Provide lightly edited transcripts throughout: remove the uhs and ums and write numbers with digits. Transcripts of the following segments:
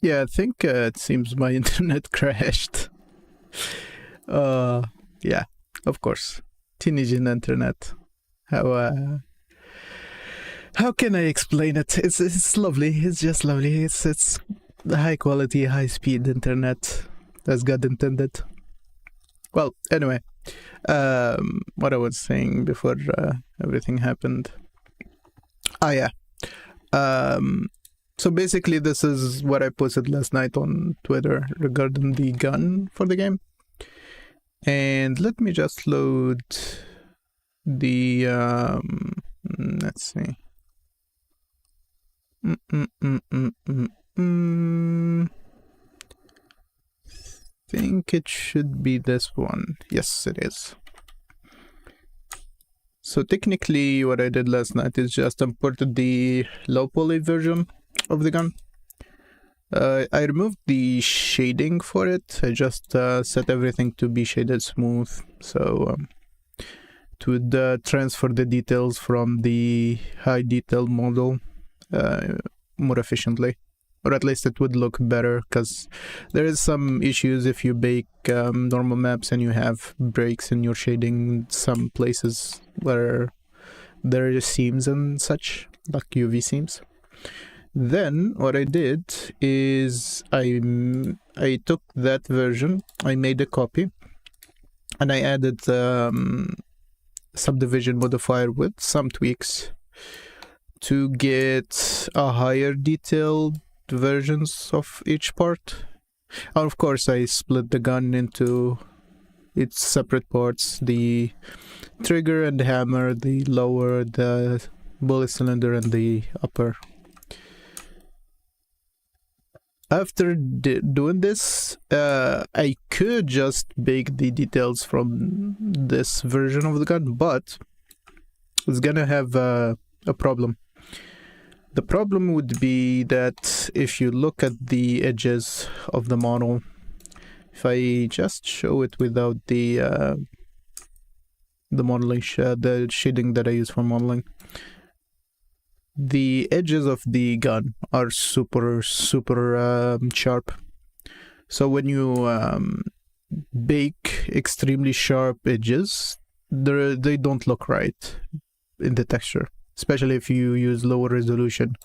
Yeah, I think it seems my internet crashed. Yeah, of course. Tunisian internet. How can I explain it? It's lovely. It's just lovely. It's high quality, high speed internet as God intended. Well, anyway, what I was saying before everything happened. Yeah. So basically, this is what I posted last night on Twitter regarding the gun for the game. And let me just load the let's see. Think it should be this one. Yes, it is. So technically what I did last night is just imported the low poly version of the gun. I removed the shading for it. I just set everything to be shaded smooth, so it would transfer the details from the high detail model more efficiently, or at least it would look better, because there is some issues if you bake normal maps and you have breaks in your shading, some places where there are seams and such, like UV seams. Then what I did is I took that version, I made a copy, and I added subdivision modifier with some tweaks to get a higher detailed versions of each part. And of course, I split the gun into its separate parts: the trigger and the hammer, the lower, the bullet cylinder, and the upper. After doing this, I could just bake the details from this version of the gun, but it's gonna have a problem. The problem would be that if you look at the edges of the model, if I just show it without the modeling, the shading that I use for modeling, the edges of the gun are super sharp. So when you bake extremely sharp edges, they don't look right in the texture, especially if you use lower resolution,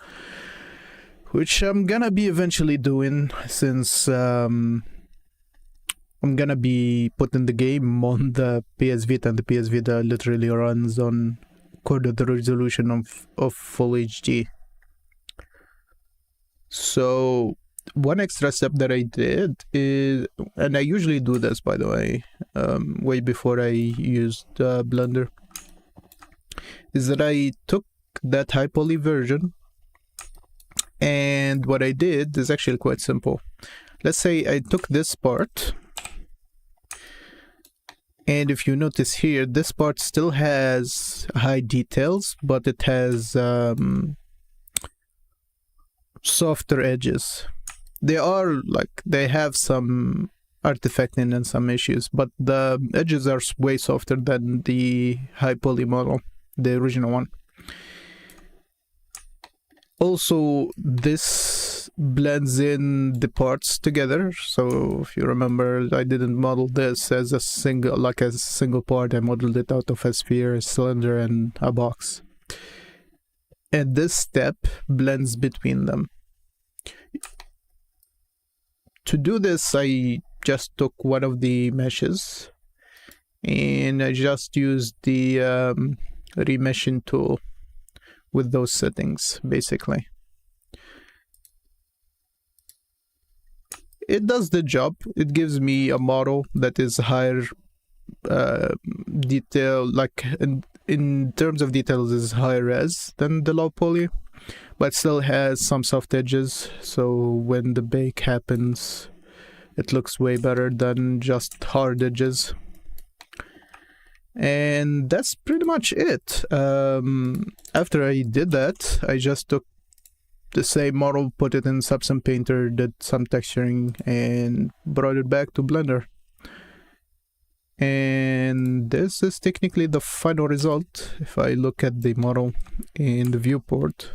which I'm gonna be eventually doing, since I'm gonna be putting the game on the PS Vita, and the PS Vita literally runs on quarter the resolution of full HD. So one extra step that I did is, and I usually do this, by the way, way before I used Blender, is that I took that high poly version, and what I did is actually quite simple. Let's say I took this part, and if you notice here, this part still has high details, but it has softer edges. They have some artifacting and some issues, but the edges are way softer than the high poly model, the original one. Also, this blends in the parts together. So if you remember, I didn't model this as a single part. I modeled it out of a sphere, a cylinder, and a box. And this step blends between them. To do this, I just took one of the meshes and I just used the remeshing tool with those settings, basically. It does the job. It gives me a model that is higher detail, like in terms of details is higher res than the low poly, but still has some soft edges, so when the bake happens it looks way better than just hard edges. And that's pretty much it. After I did that, I just took the same model, put it in Substance Painter, did some texturing, and brought it back to Blender. And this is technically the final result. If I look at the model in the viewport,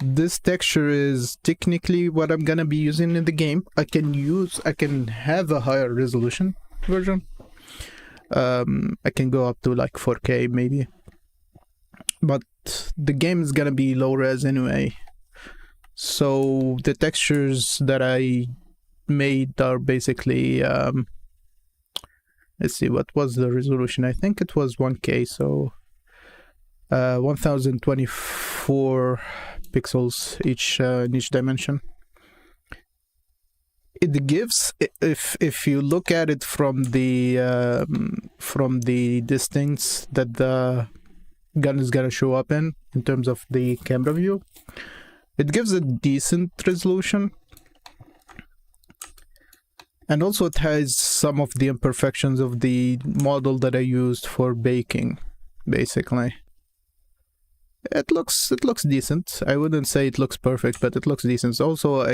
this texture is technically what I'm gonna be using in the game. I can have a higher resolution version. I can go up to like 4K maybe, but the game is gonna be low res anyway. So the textures that I made are basically let's see, what was the resolution? I think it was 1K, so 1024 pixels each in each dimension. It gives, if you look at it from the distance that the gun is gonna show up in terms of the camera view, it gives a decent resolution. And also it has some of the imperfections of the model that I used for baking, basically. It looks decent. I wouldn't say it looks perfect, but it looks decent. Also, I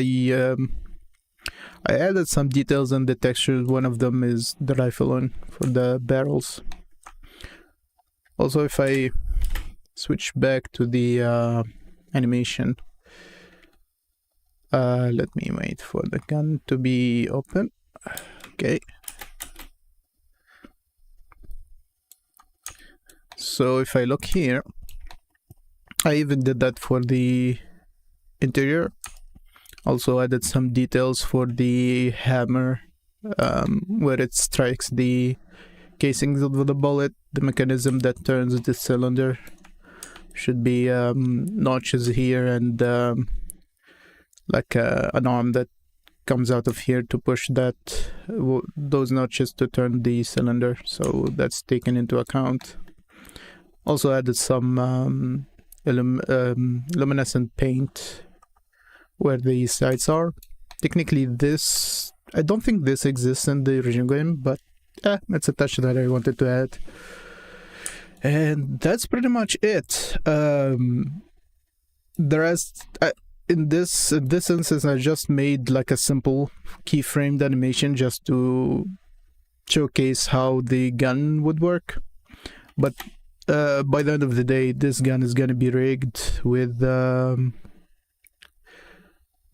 added some details in the textures. One of them is the rifle on for the barrels. Also, if I switch back to the animation, let me wait for the gun to be open. Okay. So if I look here, I even did that for the interior. Also added some details for the hammer, where it strikes the casings of the bullet. The mechanism that turns the cylinder should be notches here, and like an arm that comes out of here to push those notches to turn the cylinder. So that's taken into account. Also added some luminescent paint where the sights are. Technically this, I don't think this exists in the original game, but it's a touch that I wanted to add. And that's pretty much it. The rest, in this instance, I just made like a simple keyframed animation just to showcase how the gun would work. But by the end of the day, this gun is gonna be rigged with a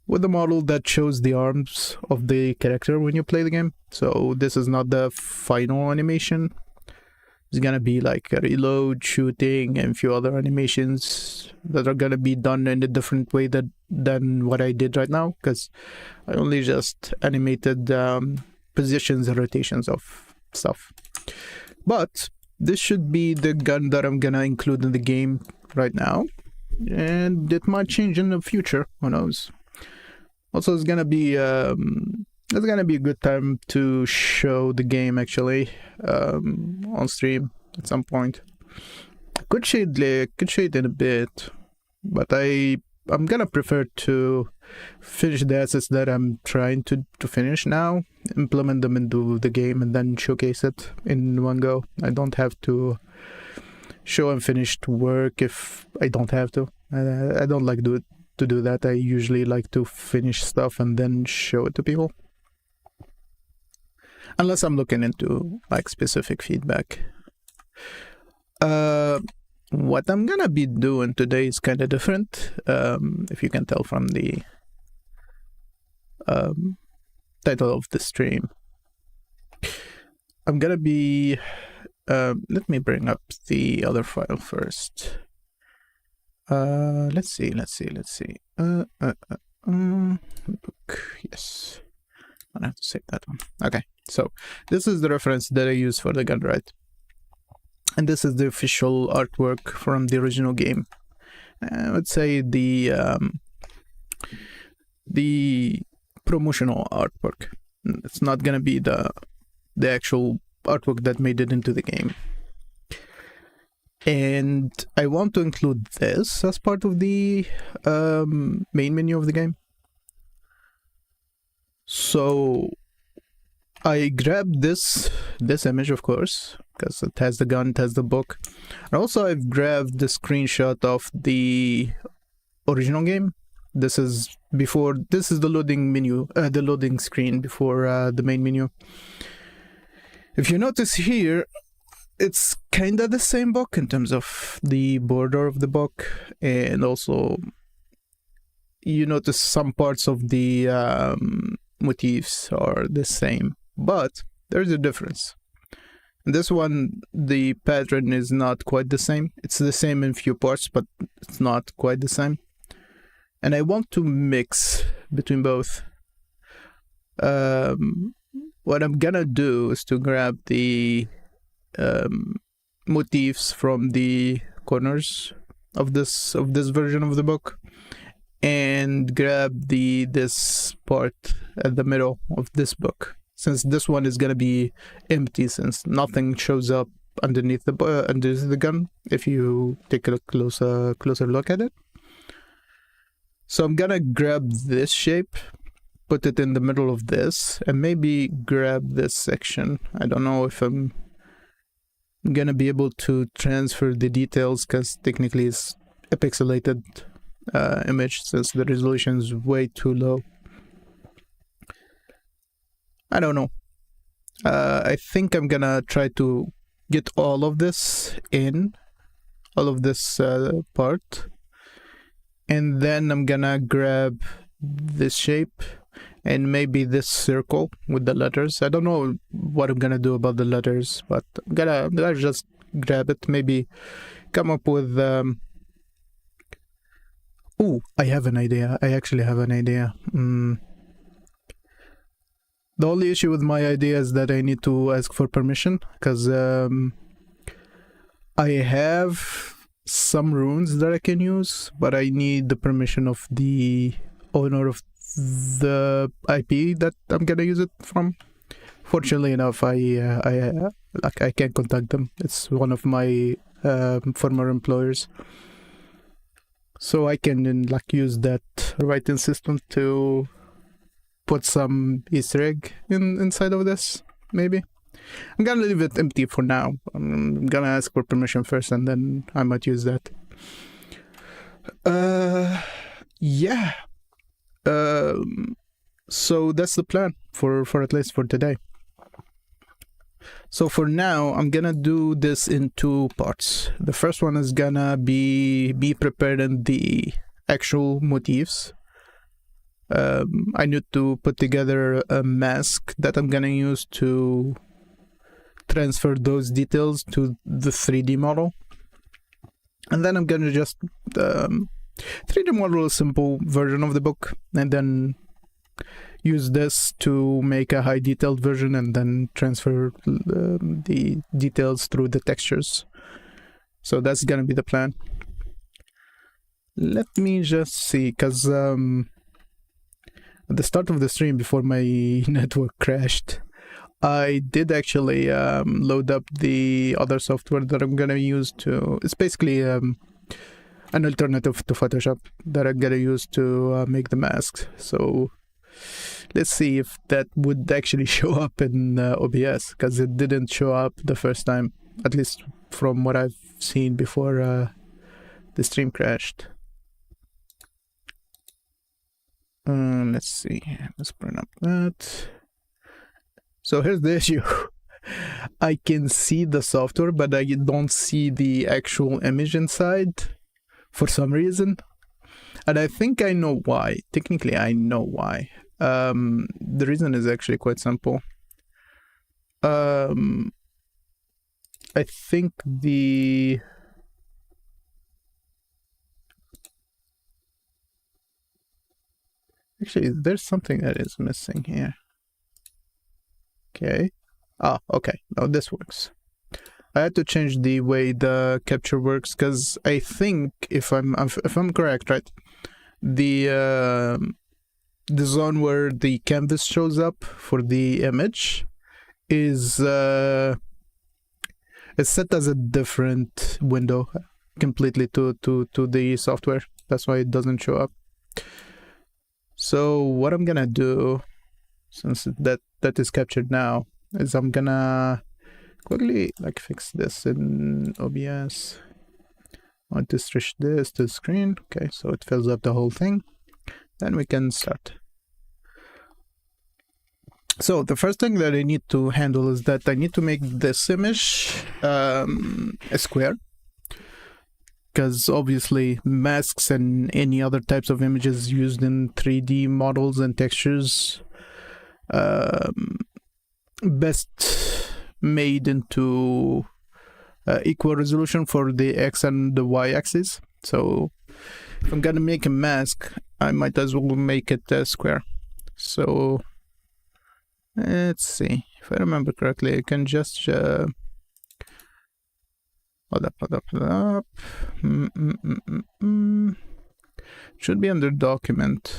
model that shows the arms of the character when you play the game. So this is not the final animation. It's gonna be like a reload, shooting, and a few other animations that are gonna be done in a different way than what I did right now, because I only just animated positions and rotations of stuff. But this should be the gun that I'm gonna include in the game right now, and it might change in the future, who knows. Also, it's gonna be a good time to show the game actually on stream at some point. Could shade in a bit, but I'm gonna prefer to finish the assets that I'm trying to finish now, implement them into the game, and then showcase it in one go. I don't have to show unfinished work if I don't have to. I don't like to do that. I usually like to finish stuff and then show it to people, unless I'm looking into like specific feedback. What I'm gonna be doing today is kind of different, if you can tell from the title of the stream. I'm gonna be let me bring up the other file first. Let's see. Book, yes. I have to save that one. Okay, so this is the reference that I use for the gun, right? And this is the official artwork from the original game. I would say the promotional artwork. It's not gonna be the actual artwork that made it into the game. And I want to include this as part of the main menu of the game. So I grabbed this image, of course, because it has the gun, it has the book. And also I've grabbed the screenshot of the original game. This is the loading menu, the loading screen before the main menu. If you notice here, it's kind of the same book in terms of the border of the book, and also you notice some parts of the motifs are the same, but there's a difference. In this one, the pattern is not quite the same. It's the same in few parts, but it's not quite the same. And I want to mix between both. What I'm gonna do is to grab the motifs from the corners of this version of the book, and grab this part at the middle of this book, since this one is gonna be empty, since nothing shows up underneath the gun if you take a closer look at it. So I'm gonna grab this shape, put it in the middle of this, and maybe grab this section. I don't know if I'm gonna be able to transfer the details, because technically it's a pixelated image, since the resolution is way too low. I don't know. I think I'm gonna try to get all of this part, and then I'm gonna grab this shape and maybe this circle with the letters. I don't know what I'm gonna do about the letters, but I'm gonna just grab it, maybe come up with oh, I have an idea. I actually have an idea. The only issue with my idea is that I need to ask for permission, because I have some runes that I can use, but I need the permission of the owner of the IP that I'm gonna use it from. Fortunately enough, I can't contact them. It's one of my former employers, so I can use that writing system to put some Easter egg inside of this. Maybe I'm gonna leave it empty for now. I'm gonna ask for permission first, and then I might use that. Yeah. So that's the plan for at least for today. So for now, I'm gonna do this in two parts. The first one is gonna be prepared in the actual motifs. I need to put together a mask that I'm gonna use to transfer those details to the 3D model, and then I'm gonna just 3D model a simple version of the book, and then use this to make a high detailed version, and then transfer the details through the textures. So that's gonna be the plan. Let me just see, because at the start of the stream, before my network crashed, I did actually load up the other software that I'm gonna use to... It's basically an alternative to Photoshop that I'm gonna use to make the masks. So let's see if that would actually show up in OBS, because it didn't show up the first time, at least from what I've seen before the stream crashed. Let's see, let's bring up that. So here's the issue. I can see the software, but I don't see the actual image inside for some reason. And I think I know why. Technically, I know why. The reason is actually quite simple. I think the... Actually, there's something that is missing here. Okay. Ah, okay. Now this works. I had to change the way the capture works, because I think if I'm correct, right, the zone where the canvas shows up for the image is set as a different window completely to the software. That's why it doesn't show up. So what I'm gonna do, since that is captured now, is I'm gonna quickly fix this in OBS. I want to stretch this to the screen. Okay, so it fills up the whole thing. Then we can start. So the first thing that I need to handle is that I need to make this image a square. because obviously masks and any other types of images used in 3D models and textures best made into equal resolution for the X and the Y axis. So if I'm gonna make a mask, I might as well make it a square. So let's see. If I remember correctly, I can just hold up. Should be under document.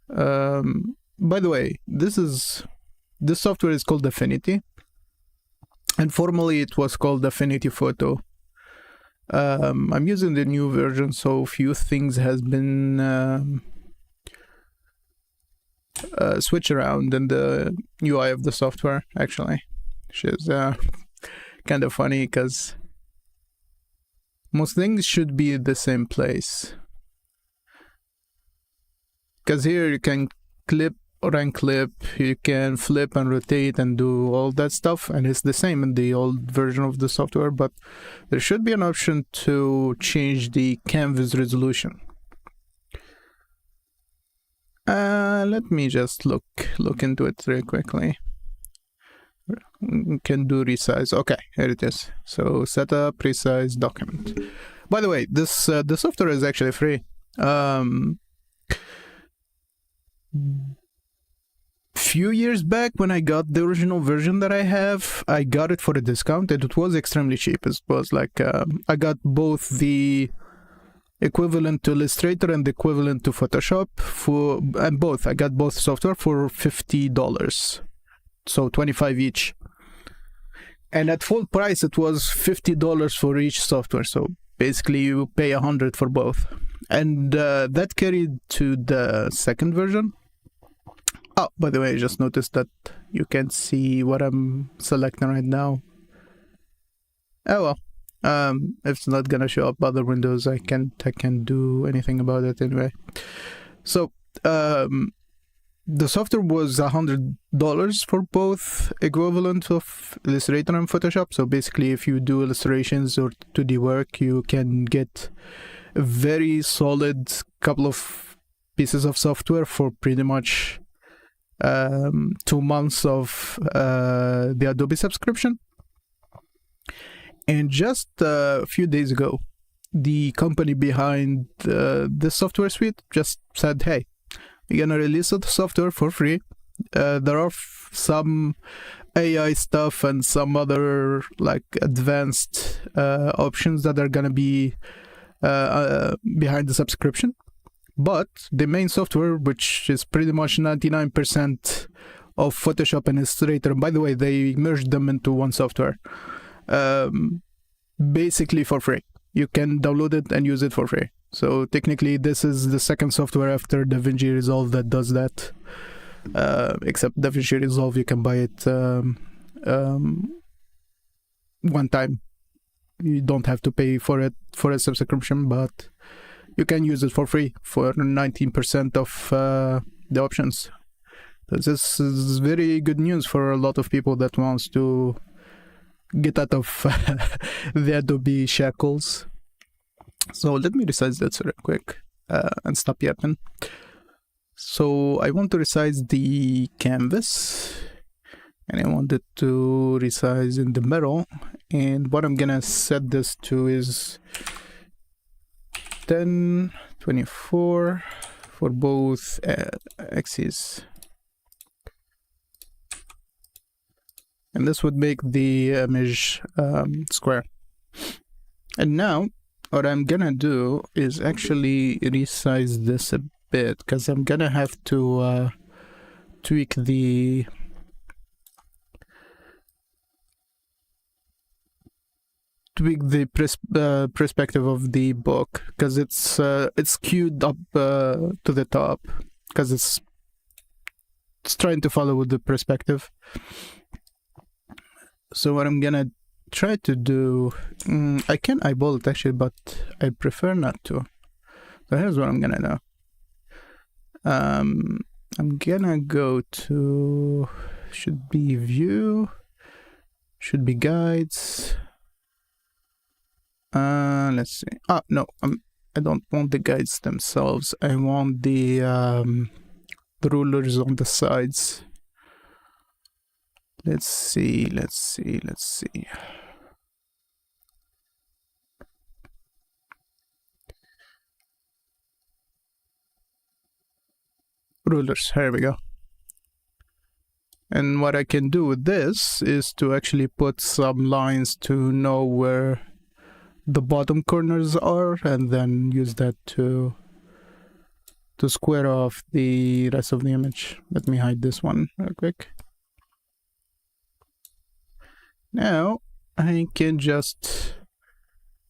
By the way, this software is called Affinity, and formerly it was called Affinity Photo. I'm using the new version, so few things has been switch around in the UI of the software, actually, which is kind of funny because most things should be the same place. Because here you can clip or unclip, you can flip and rotate and do all that stuff, and it's the same in the old version of the software, but there should be an option to change the canvas resolution. Let me just look into it very quickly. We can do resize. Okay, here it is. So setup, resize, document. By the way, this the software is actually free. Few years back when I got the original version that I have, I got it for a discount and it was extremely cheap. It was like I got both the equivalent to Illustrator and the equivalent to Photoshop I got both software for $50, so $25 each, and at full price it was $50 for each software, so basically you pay $100 for both, and that carried to the second version. Oh, by the way, I just noticed that you can't see what I'm selecting right now. Oh well. If it's not gonna show up other windows, I can't do anything about it anyway. So the software was $100 for both equivalent of Illustrator and Photoshop. So basically, if you do illustrations or 2D work, you can get a very solid couple of pieces of software for pretty much 2 months of the Adobe subscription. And just a few days ago, the company behind this software suite just said, hey, we're gonna release the software for free. There are some AI stuff and some other like advanced options that are gonna be behind the subscription. But the main software, which is pretty much 99% of Photoshop and Illustrator, and by the way, they merged them into one software, basically for free. You can download it and use it for free. So technically this is the second software after DaVinci Resolve that does that, except DaVinci Resolve you can buy it one time. You don't have to pay for it for a subscription, but you can use it for free for 19% of the options. So this is very good news for a lot of people that wants to get out of the Adobe shackles. So let me resize that real quick and stop yapping. So I want to resize the canvas and I want it to resize in the middle, and what I'm gonna set this to is 1024 for both axes. And this would make the image square. And now what I'm gonna do is actually resize this a bit, because I'm gonna have to tweak the perspective of the book, because it's skewed up to the top, because it's trying to follow with the perspective. So what I'm gonna try to do, I can eyeball it actually, but I prefer not to. So here's what I'm gonna do. I'm gonna go to, should be view, should be guides, Let's see. No, I don't want the guides themselves. I want the rulers on the sides. Let's see. Rulers, here we go. And what I can do with this is to actually put some lines to know where the bottom corners are, and then use that to square off the rest of the image. Let me hide this one real quick. Now I can just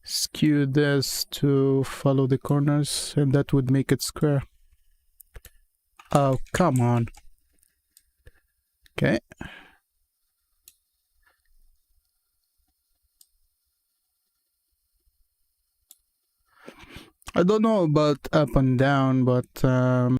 skew this to follow the corners, and that would make it square. Oh, come on. Okay. I don't know about up and down, but